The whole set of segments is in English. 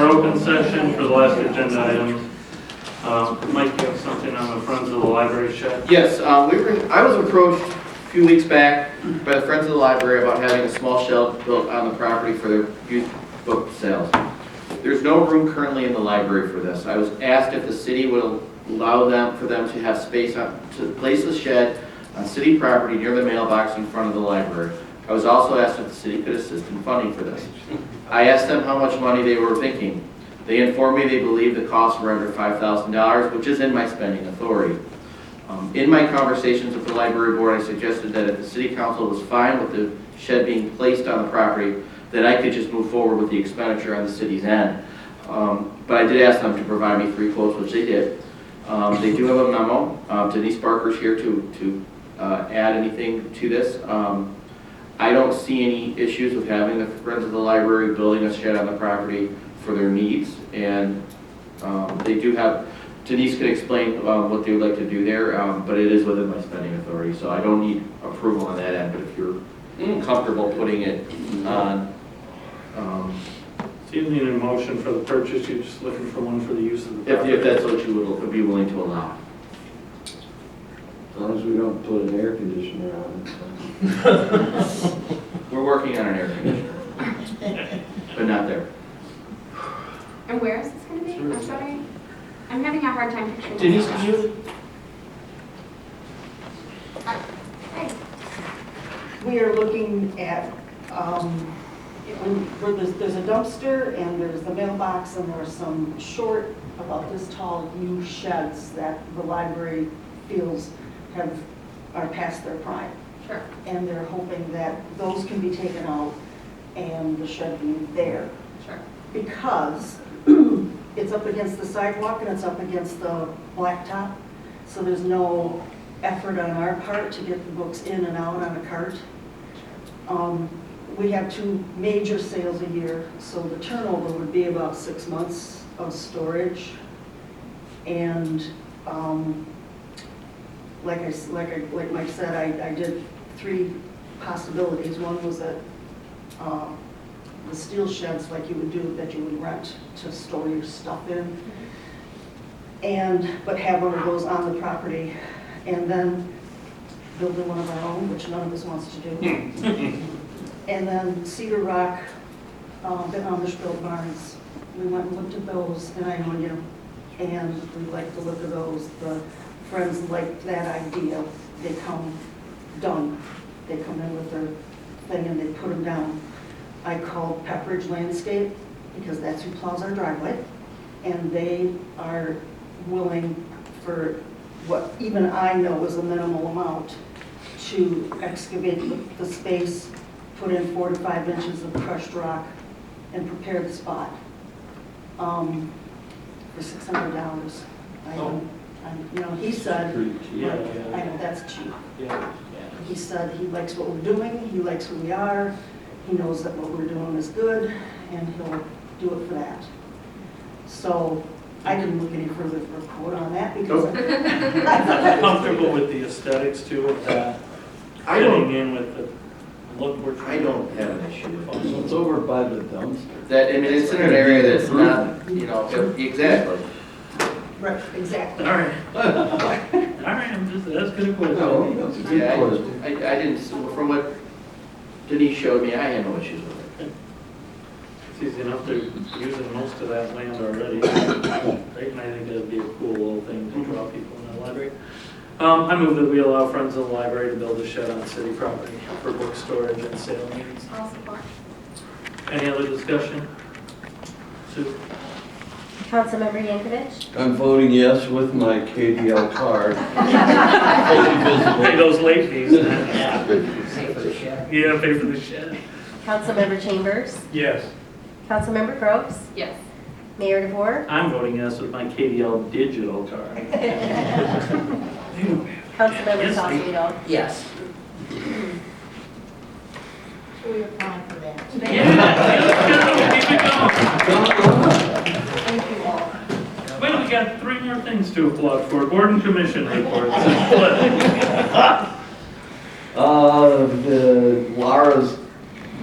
our open session for the last agenda items. Mike, you have something on the Friends of the Library shed? Yes, I was approached a few weeks back by the Friends of the Library about having a small shelf built on the property for their used book sales. There's no room currently in the library for this. I was asked if the city would allow for them to have space to place a shed on city property near the mailbox in front of the library. I was also asked if the city could assist in funding for this. I asked them how much money they were thinking. They informed me they believed the costs were under $5,000, which is in my spending authority. In my conversations with the library board, I suggested that if the city council was fine with the shed being placed on the property, that I could just move forward with the expenditure on the city's end. But I did ask them to provide me 3 quotes, which they did. They do have a memo. Denise Barker's here to add anything to this. I don't see any issues with having the Friends of the Library building a shed on the property for their needs, and they do have, Denise can explain what they would like to do there, but it is within my spending authority, so I don't need approval on that end, but if you're comfortable putting it on. So you need a motion for the purchase, you're just looking for one for the use of the property? If that's what you would be willing to allow. As long as we don't put an air conditioner on it. We're working on an air conditioner, but not there. And where is this going to be? I'm sorry. I'm having a hard time picturing. Denise, this. could you? Hey. We are looking at, where there's a dumpster and there's the mailbox and there are some short, about this tall, used sheds that the library feels are past their prime. Sure. And they're hoping that those can be taken out and the shed be there. Sure. Because it's up against the sidewalk and it's up against the blacktop, so there's no effort on our part to get the books in and out on a cart. We have 2 major sales a year, so the turnover would be about 6 months of storage. And like Mike said, I did 3 possibilities. One was that the steel sheds like you would do, that you would rent to store your stuff in, but have one of those on the property, and then building one of our own, which none of us wants to do. And then Cedar Rock, the Amish-built barns. We went and looked at those, and I own you, and we like the look of those. The friends like that idea. They come done. They come in with their thing and they put them down. I called Pepperidge Landscape because that's who plows our driveway, and they are willing for what even I know is a minimal amount to excavate the space, put in 4 to 5 inches of crushed rock, and prepare the spot for $600. He said, I know that's cheap. Yeah. He said he likes what we're doing, he likes who we are, he knows that what we're doing is good, and he'll do it for that. So I didn't look any further for a quote on that because I'm comfortable with the aesthetics too of that. Fitting in with the look we're I trying. don't have an issue with it. It's over by the dumpster. It's in an area that's not, exactly. right, exactly. All right. I'm just asking a question. No, that's a good Yeah, question. I didn't, from what Denise showed me, I had no issues with it. It's easy enough, they're using most of that land already. Right, and I think that'd be a cool little thing to draw people in the library. I move that we allow Friends of the Library to build a shed on city property for book storage and sale needs. I'll support. Any other discussion? Sue? Councilmember Yankovic? I'm voting yes with my KDL card. Fully visible. Pay those late fees. Yeah. Pay for the shed. Yeah, pay for the shed. Councilmember Chambers? Yes. Councilmember Groves? Yes. Mayor DeVore? I'm voting yes with my KDL digital card. Councilmember Salzweedl? Yes. So we apply for that. Yeah, keep it going. Thank you all. Wait, we got 3 more things to applaud for. Board and commission reports. Laura's,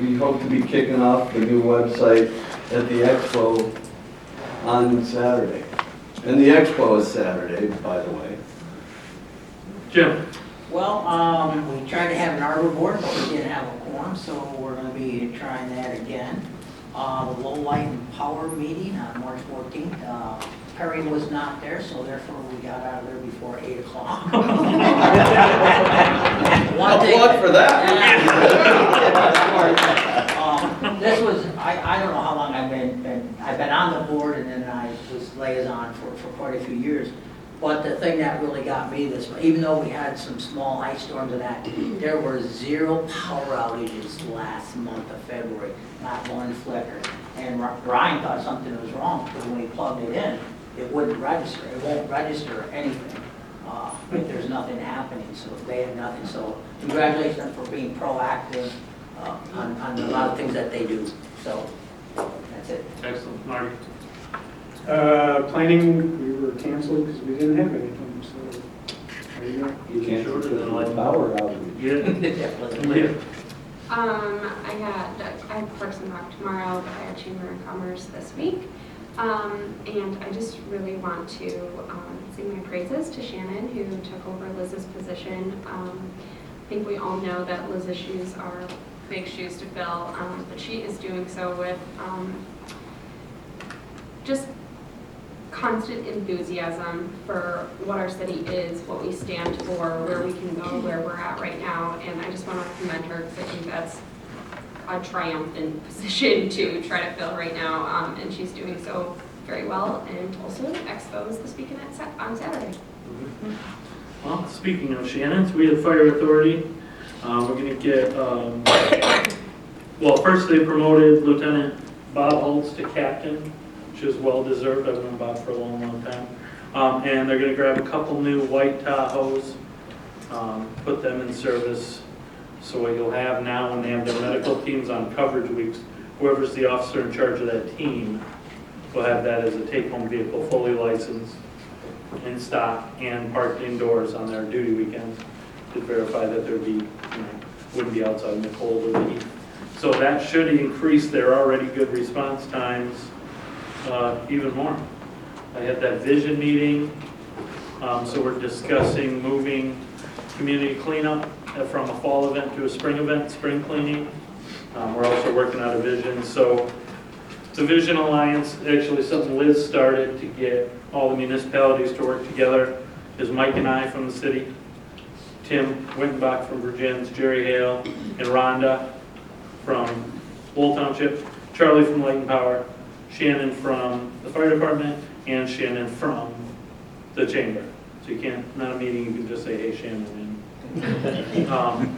we hope to be kicking off the new website at the expo on Saturday. And the expo is Saturday, by the way. Jim? Well, we tried to have an arbor board, but we didn't have a quorum, so we're gonna be trying that again. The low light and power meeting on March 14th, Perry was not there, so therefore we got out of there before 8 o'clock. Applaud for that. This was, I don't know how long I've been on the board, and then I was liaison for quite a few years. But the thing that really got me this, even though we had some small ice storms and that, there were 0 power outages last month of February, not one flicker. And Brian thought something was wrong, because when he plugged it in, it wouldn't register. It won't register anything if there's nothing happening, so they had nothing. So congratulations for being proactive on a lot of things that they do. So that's it. Excellent. Marty? Planning, we were canceled because we didn't have anything, so there you go. You can't Shorter put than the light. power outage. Yeah. Definitely. Leah? I have Parks and Rec tomorrow, but I have Chamber of Commerce this week. And I just really want to sing my praises to Shannon, who took over Liz's position. I think we all know that Liz's shoes are big shoes to fill, but she is doing so with just constant enthusiasm for what our city is, what we stand for, where we can go, where we're at right now. And I just want to commend her because I think that's a triumphant position to try to fill right now. And she's doing so very well. And also, Expo is this weekend on Saturday. Well, speaking of Shannon's, we have Fire Authority. We're going to get, well, first they promoted Lieutenant Bob Holtz to captain, which is well deserved. I've known Bob for a long, long time. And they're going to grab a couple new white Tahoes, put them in service. So what you'll have now when they have their medical teams on coverage weeks, whoever's the officer in charge of that team will have that as a take-home vehicle, fully licensed, in stock, and parked indoors on their duty weekends to verify that there'd be, wouldn't be outside in the cold or the heat. So that should increase their already good response times even more. I had that vision meeting, so we're discussing moving community cleanup from a fall event to a spring event, spring cleaning. We're also working out a vision. So the Vision Alliance, actually something Liz started to get all the municipalities to work together, is Mike and I from the city, Tim Wittenbach from Virgins, Jerry Hale, and Rhonda from Lowell Township, Charlie from Light and Power, Shannon from the fire department, and Shannon from the chamber. So you can't, not a meeting, you can just say, hey, Shannon.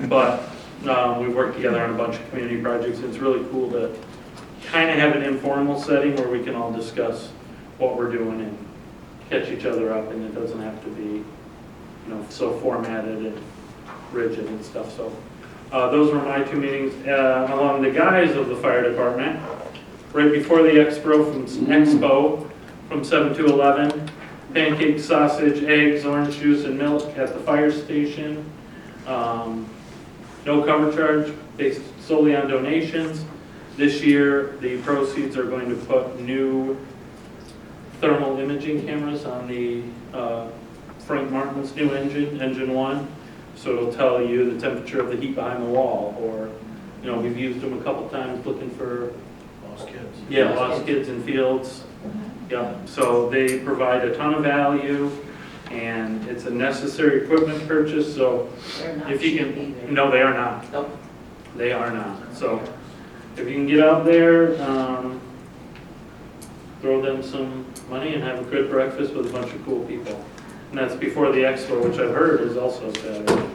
But we work together on a bunch of community projects. It's really cool to kind of have an informal setting where we can all discuss what we're doing and catch each other up, and it doesn't have to be, so formatted and rigid and stuff. So those were my 2 meetings. Along the guys of the fire department, right before the expo from 7 to 11, pancakes, sausage, eggs, orange juice, and milk at the fire station. No cover charge, based solely on donations. This year, the proceeds are going to put new thermal imaging cameras on the Frank Martin's new engine 1. So it'll tell you the temperature of the heat behind the wall, or, we've used them a couple times looking for Lost kids. Yeah, lost kids in fields. Yeah, so they provide a ton of value, and it's a necessary equipment purchase. So They're not if you cheap can, either. no, they are not. Nope. They are not. So if you can get out there, throw them some money and have a good breakfast with a bunch of cool people. And that's before the expo, which I've heard is also Saturday.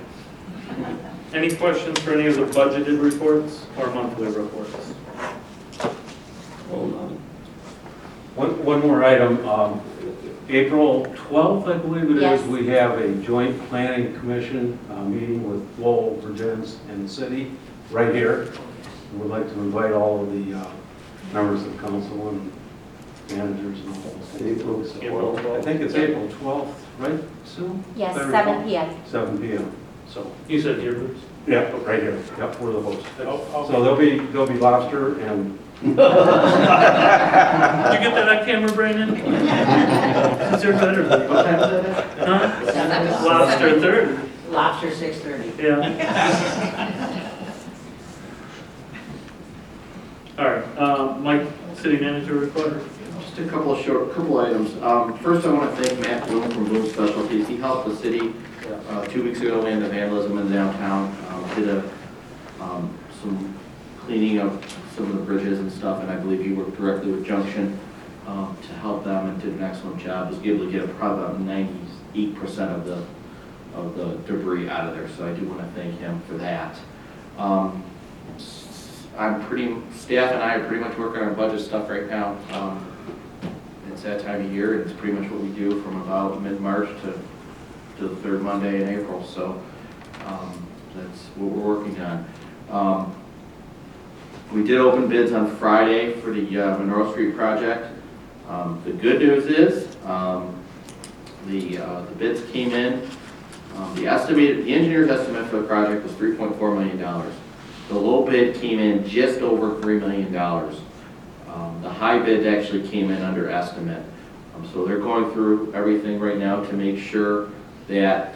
Any questions for any of the budgeted reports or monthly reports? Hold on. One more item. April 12th, I believe it is, Yes. we have a joint planning commission meeting with Lowell, Virgins, and the city right here. And we'd like to invite all of the members of council and managers and all those things. April April 12th. I think it's April 12th, right, Sue? Yes, If I 7 recall. p.m. 7 p.m. So, You said here, Bruce? yeah, right here. Yep, we're the hosts. Okay. So there'll be lobster and Did you get that on camera, Brandon? Is there better than What time is that? Huh? Lobster 30. Lobster 6:30. Yeah. All right, Mike, city manager report. Just a couple items. First, I want to thank Matt Bloom from Bloom Specialties. He helped the city 2 weeks ago in the vandalism in downtown. Did some cleaning of some of the bridges and stuff, and I believe he worked directly with Junction to help them and did an excellent job. Was able to get probably about 98% of the debris out of there, so I do want to thank him for that. Staff and I are pretty much working on budget stuff right now. It's that time of year, and it's pretty much what we do from about mid-March to the third Monday in April, so that's what we're working on. We did open bids on Friday for the Monroe Street project. The good news is the bids came in. The engineer's estimate for the project was $3.4 million. The low bid came in just over $3 million. The high bid actually came in under estimate. So they're going through everything right now to make sure that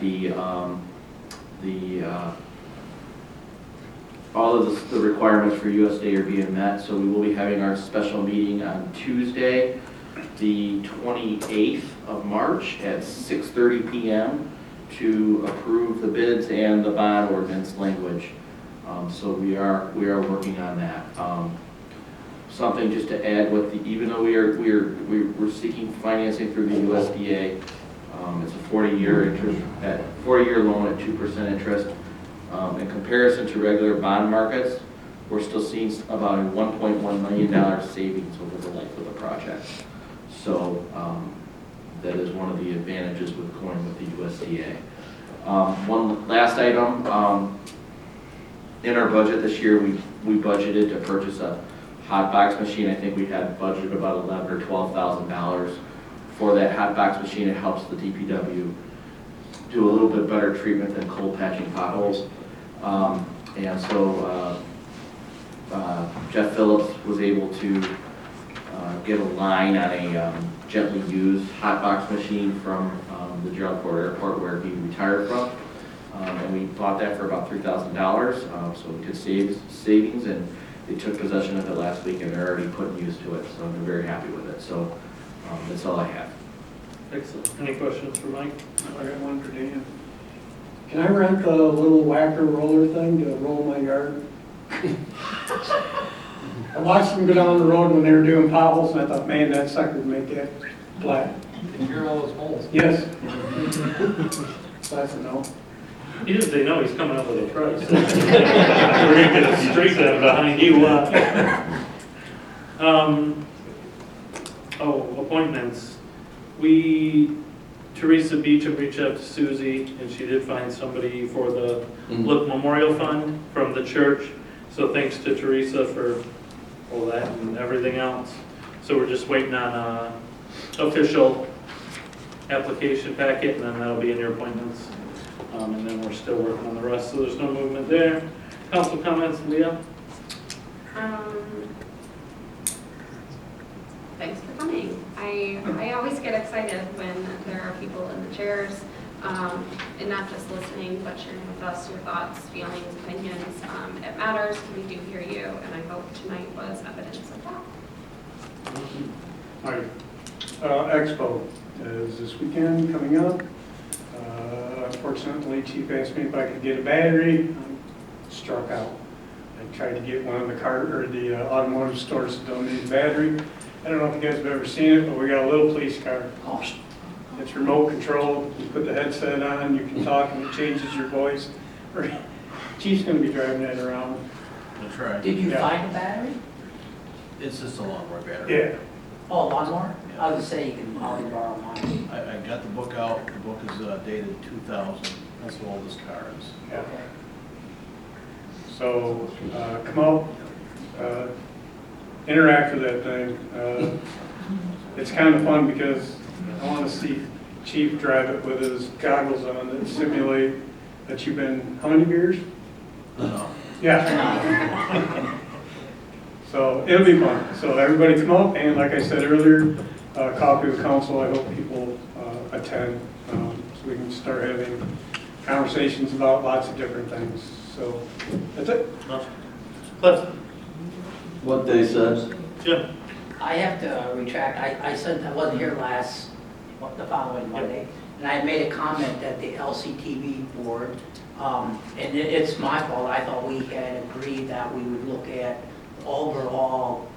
all of the requirements for USDA are being met. So we will be having our special meeting on Tuesday, the 28th of March at 6:30 p.m. to approve the bids and the bond ordinance language. So we are working on that. Something just to add with even though we're seeking financing through the USDA, it's a 40-year loan at 2% interest. In comparison to regular bond markets, we're still seeing about a $1.1 million savings over the life of the project. So that is one of the advantages with going with the USDA. One last item, in our budget this year, we budgeted to purchase a hot box machine. I think we had budgeted about $11,000 or $12,000 for that hot box machine. It helps the DPW do a little bit better treatment than cold patching potholes. And so Jeff Phillips was able to get a line on a gently used hot box machine from the Geraldport Airport where he retired from. And we bought that for about $3,000, so we did savings, and they took possession of it last week, and they're already putting use to it, so they're very happy with it. So that's all I have. Excellent. Any questions for Mike? I got one for Dan. Can I rent a little whacker roller thing to roll my yard? I watched them go down the road when they were doing potholes, and I thought, man, that sucker would make that flat. Can you hear all those holes? Yes. So that's a no. He didn't say no, he's coming up with a price. We're gonna get a street set behind you. Appointments. Teresa Beecham reached out to Susie, and she did find somebody for the Look Memorial Fund from the church. So thanks to Teresa for all that and everything else. So we're just waiting on a official application packet, and then that'll be in your appointments. And then we're still working on the rest, so there's no movement there. Council comments, Leah? Thanks for coming. I always get excited when there are people in the chairs, and not just listening, but sharing with us your thoughts, feelings, opinions. It matters. We do hear you, and I hope tonight was evidence of that. All right. Expo is this weekend coming up. Unfortunately, Chief asked me if I could get a battery. I'm struck out. I tried to get one of the automotive stores to donate a battery. I don't know if you guys have ever seen it, but we got a little police car. It's remote controlled. You put the headset on, you can talk, and it changes your voice. Chief's going to be driving that around. That's right. Did you find a battery? It's just a lawnmower battery. Yeah. Oh, lawnmower? I was gonna say you can probably borrow mine. I got the book out. The book is dated 2000. That's how old this car is. Yeah. Okay. So come out, interact with that thing. It's kind of fun because I want to see Chief drive it with his goggles on that simulate that you've been, how many beers? No. Yeah. So it'll be fun. So everybody come out, and like I said earlier, copy of council, I hope people attend, so we can start having conversations about lots of different things. So that's it. Cliff? What they said. Jim? I have to retract, I said I wasn't here the following Monday, and I made a comment at the LCTV board, and it's my fault, I thought we had agreed that we would look at the overall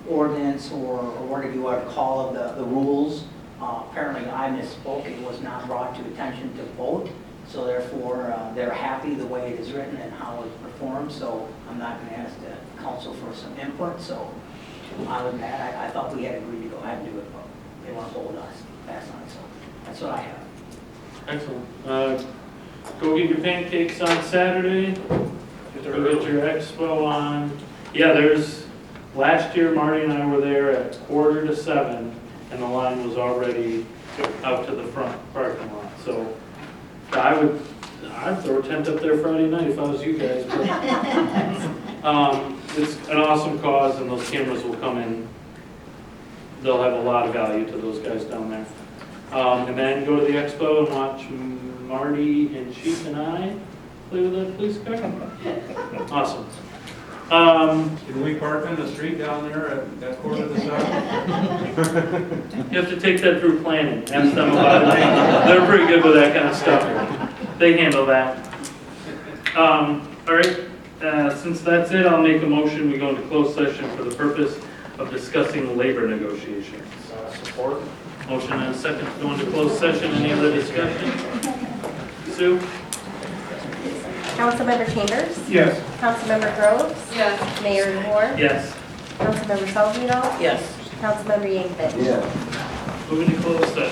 ordinance, or whatever you want to call it, the rules. Apparently I misspoke, it was not brought to attention to vote, so therefore they're happy the way it is written and how it's performed, so I'm not going to ask the council for some input, so other than that, I thought we had agreed to go ahead and do it, but they want to hold us fast on it, so that's what I have. Excellent. Go get your pancakes on Saturday. Go get your expo on. Yeah, last year Marty and I were there at 6:45, and the line was already out to the front parking lot. So I'd throw a tent up there Friday night if I was you guys. But, it's an awesome cause, and those cameras will come in. They'll have a lot of value to those guys down there. And then go to the expo and watch Marty and Chief and I play with that police car. Awesome. Can we park in the street down there at that quarter of the You have to take that through planning. Ask them about it. They're pretty good with that kind of stuff. They handle that. All right. Since that's it, I'll make a motion. We go into closed session for the purpose of discussing labor negotiations. Support. Motion and a second to go into closed session. Any other discussion? Sue? Councilmember Chambers? Yes. Councilmember Groves? Yes. Mayor DeVore? Yes. Councilmember Salzweedl? Yes. Councilmember Yankovic? Yeah. Moving to closed session.